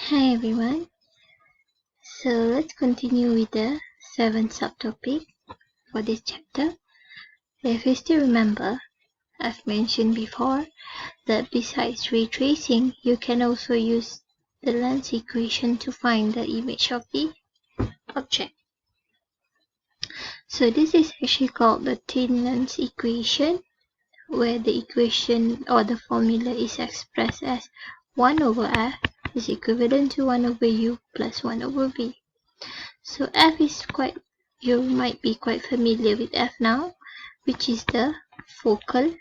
Hi everyone. So let's continue with the 7th subtopic for this chapter. If you still remember, I've mentioned before that besides ray tracing, you can also use the lens equation to find the image of the object. So this is actually called the thin lens equation, where the equation or the formula is expressed as 1 over f is equivalent to 1 over u plus 1 over v. So f is you might be quite familiar with f now, which is the focal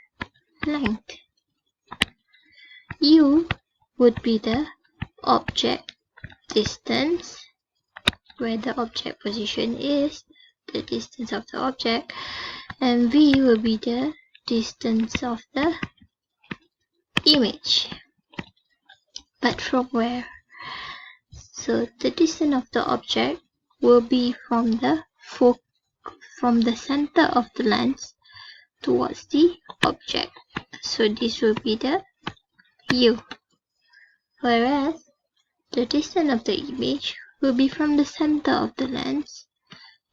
length. U would be the object distance, where the object position is, the distance of the object, and v will be the distance of the image. But from where? So the distance of the object will be from the center of the lens towards the object. So this will be the u. Whereas the distance of the image will be from the center of the lens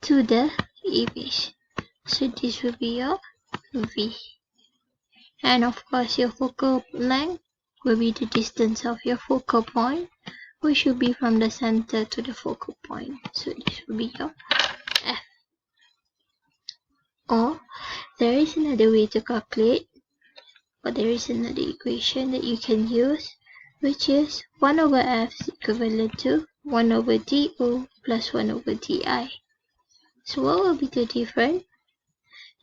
to the image. So this will be your v. And of course your focal length will be the distance of your focal point, which will be from the center to the focal point. So this will be your f. Or there is another way to calculate, or there is another equation that you can use, which is 1 over f is equivalent to 1 over do plus 1 over di. So what will be the difference?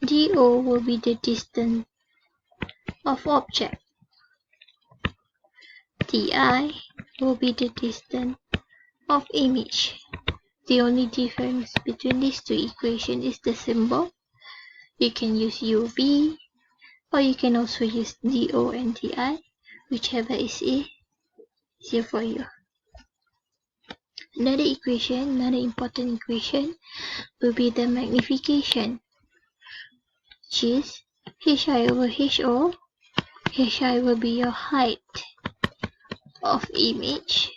Do will be the distance of object. Di will be the distance of image. The only difference between these two equations is the symbol. You can use uv, or you can also use do and di, whichever is easier for you. Another important equation will be the magnification, which is hi over ho. Hi will be your height of image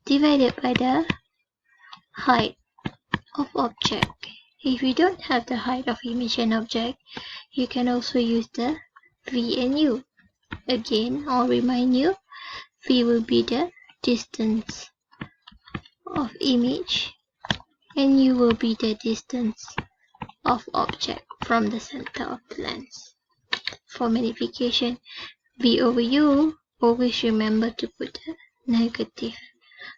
divided by the height of object. If you don't have the height of image and object, you can also use the v and u. Again, I'll remind you, v will be the distance of image and u will be the distance of object from the center of the lens. For magnification, v over u, always remember to put the negative.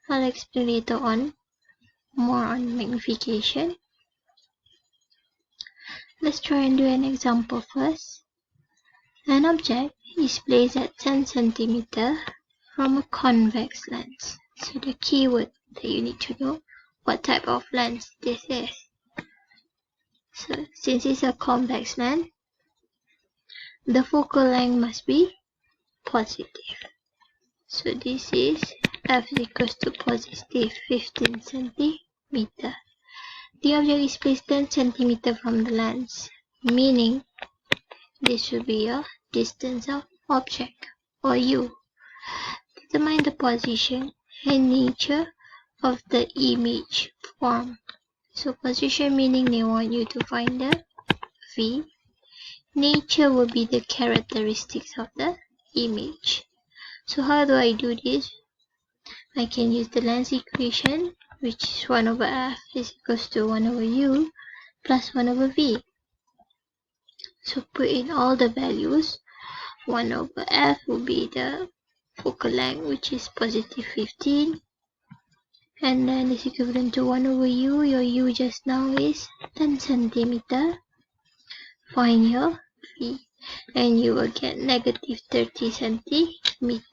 I'll explain later on more on magnification. Let's try and do an example first. An object is placed at 10 cm from a convex lens. So the keyword that you need to know, what type of lens this is. So since it's a convex lens, the focal length must be positive. So this is f is equals to positive 15 cm. The object is placed 10 cm from the lens, meaning this will be your distance of object, or u. Determine the position and nature of the image formed. So position meaning they want you to find the v. Nature will be the characteristics of the image. So how do I do this? I can use the lens equation, which is 1 over f is equals to 1 over u plus 1 over v. So put in all the values. 1 over f will be the focal length, which is positive 15. And then is equivalent to 1 over u. Your u just now is 10 cm. Find your v. And you will get negative 30 cm.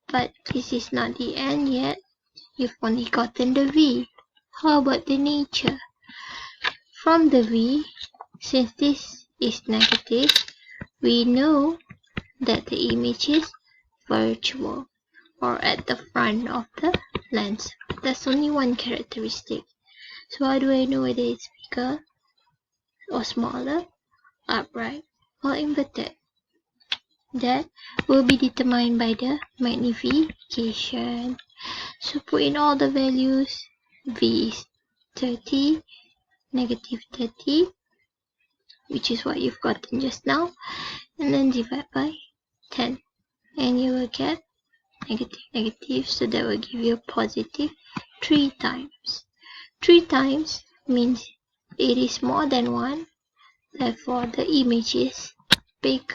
But this is not the end yet. You've only gotten the v. How about the nature? From the v, since this is negative, we know that the image is virtual, or at the front of the lens. That's only one characteristic. So how do I know whether it's bigger or smaller, upright or inverted? That will be determined by the magnification. So put in all the values. V is 30, negative 30, which is what you've gotten just now, and then divide by 10, and you will get negative, negative, so that will give you a positive 3 times. 3 times means it is more than 1, therefore the image is bigger.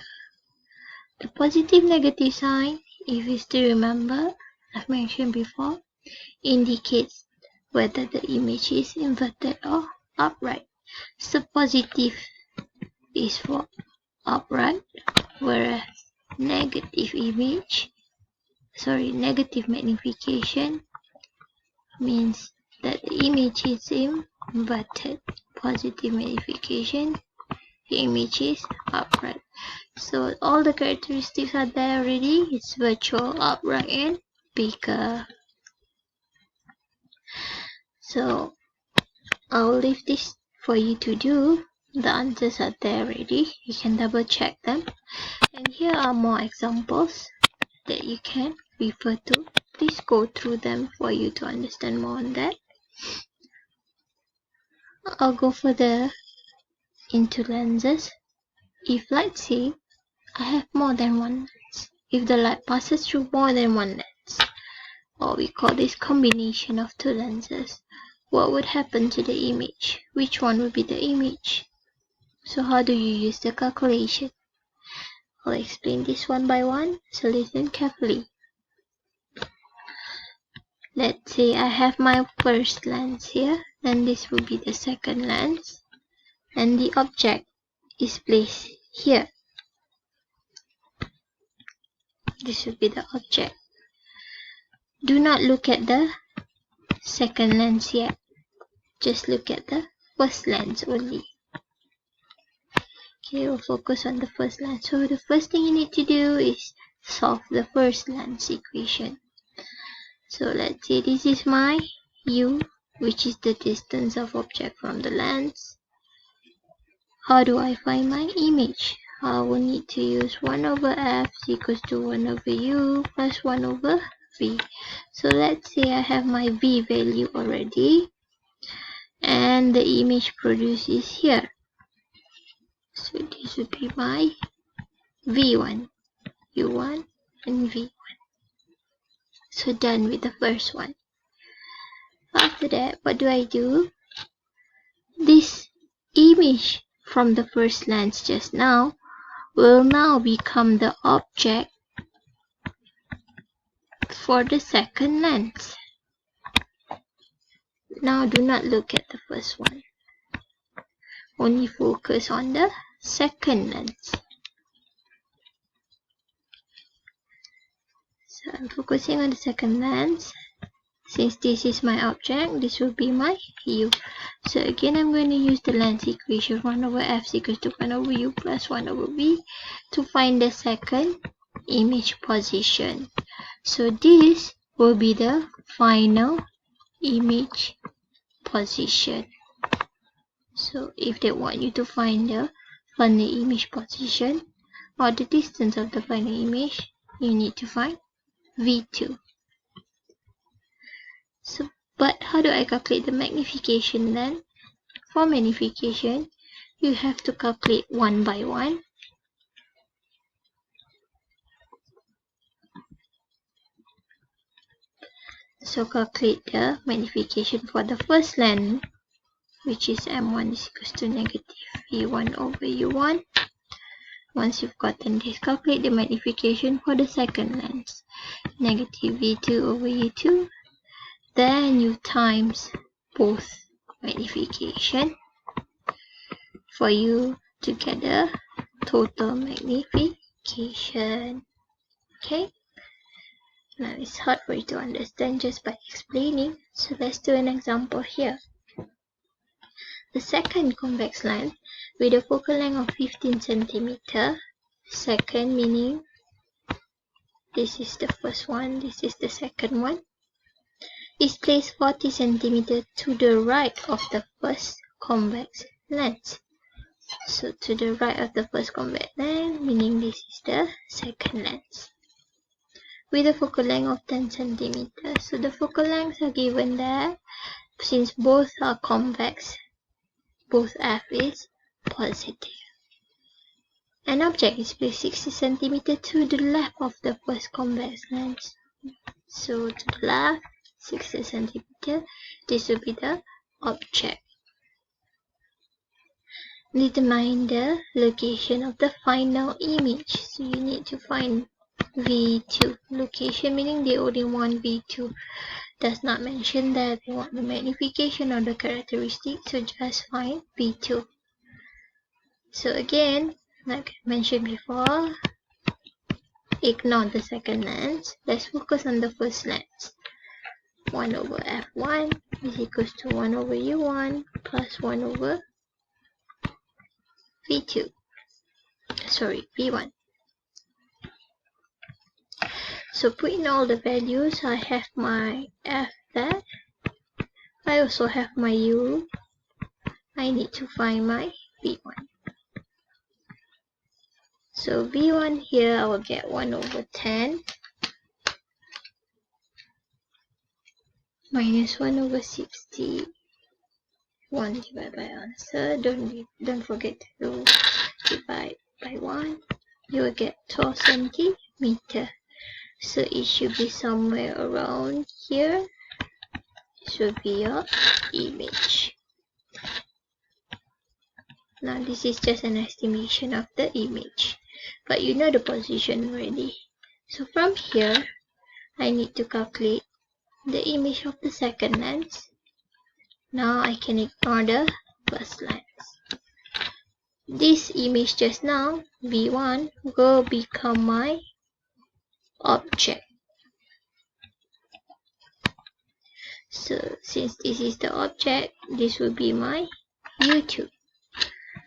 The positive negative sign, if you still remember, I've mentioned before, indicates whether the image is inverted or upright. So positive is for upright, whereas negative magnification means that the image is inverted. Positive magnification, the image is upright. So all the characteristics are there already. It's virtual, upright, and bigger. So I'll leave this for you to do. The answers are there already. You can double check them. And here are more examples that you can refer to. Please go through them for you to understand more on that. I'll go further into lenses. If let's say I have more than one lens, if the light passes through more than one lens, or we call this combination of two lenses, what would happen to the image? Which one would be the image? So how do you use the calculation? I'll explain this one by one, so listen carefully. Let's say I have my first lens here, and this will be the second lens, and the object is placed here. This will be the object. Do not look at the second lens yet. Just look at the first lens only. Okay, we'll focus on the first lens. So the first thing you need to do is solve the first lens equation. So let's say this is my u, which is the distance of object from the lens. How do I find my image? I will need to use 1 over f is equals to 1 over u plus 1 over v. So let's say I have my v value already, and the image produced is here. So this would be my v1, u1, and v1. So done with the first one. After that, what do I do? This image from the first lens just now will now become the object for the second lens. Now do not look at the first one. Only focus on the second lens. So I'm focusing on the second lens. Since this is my object, this will be my u. So again, I'm going to use the lens equation 1 over f is equals to 1 over u plus 1 over v to find the second image position. So this will be the final image position. So if they want you to find the final image position or the distance of the final image, you need to find v2. So, but how do I calculate the magnification then? For magnification, you have to calculate one by one. So calculate the magnification for the first lens, which is m1 is equals to negative v1 over u1. Once you've gotten this, calculate the magnification for the second lens, negative v2 over u2. Then you times both magnification for you to get the total magnification. Okay? Now it's hard for you to understand just by explaining, so let's do an example here. The second convex lens with a focal length of 15 cm, second meaning this is the first one, this is the second one, is placed 40 cm to the right of the first convex lens. So to the right of the first convex lens, meaning this is the second lens. with a focal length of 10 centimeters. So the focal lengths are given there. Since both are convex, both f is positive. An object is placed 60 centimeters to the left of the first convex lens. So to the left, 60 centimeters, this will be the object. Determine the location of the final image. So you need to find V2. Location meaning they only want V2. Does not mention that they want the magnification or the characteristic, so just find V2. So again, like I mentioned before, ignore the second lens. Let's focus on the first lens. 1 over f1 is equals to 1 over u1 plus 1 over v2. Sorry, v1. So put in all the values. I have my f there. I also have my u. I need to find my v1. So v1 here I will get 1 over 10 minus 1 over 60. 1 divided by answer. Don't forget to divide by 1. You will get 12 centimeter. So it should be somewhere around here. This will be your image. Now this is just an estimation of the image, but you know the position already. So from here, I need to calculate the image of the second lens. Now I can ignore the first lens. This image just now, V1, will become my object. So since this is the object, this will be my U2.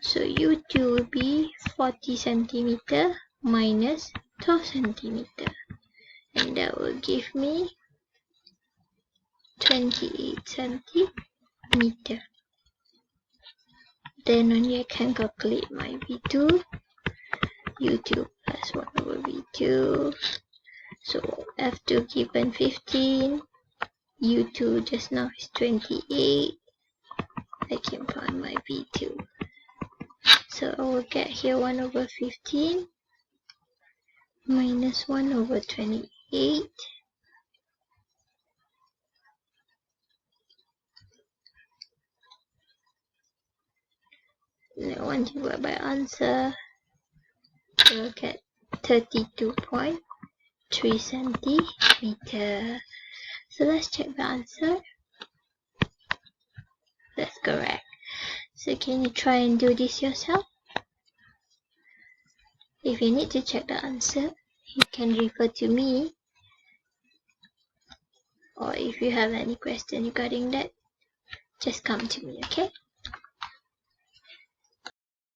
So U2 will be 40 centimeter minus 12 centimeter. And that will give me 28 centimeter. Then only I can calculate my V2. U2 plus 1 over V2. So F2 given 15. U2 just now is 28. I can find my V2. So I will get here 1 over 15 minus 1 over 28. Now 1 divided by answer, we will get 32.3 centimeter. So let's check the answer. That's correct. So can you try and do this yourself? If you need to check the answer, you can refer to me. Or if you have any question regarding that, just come to me, okay?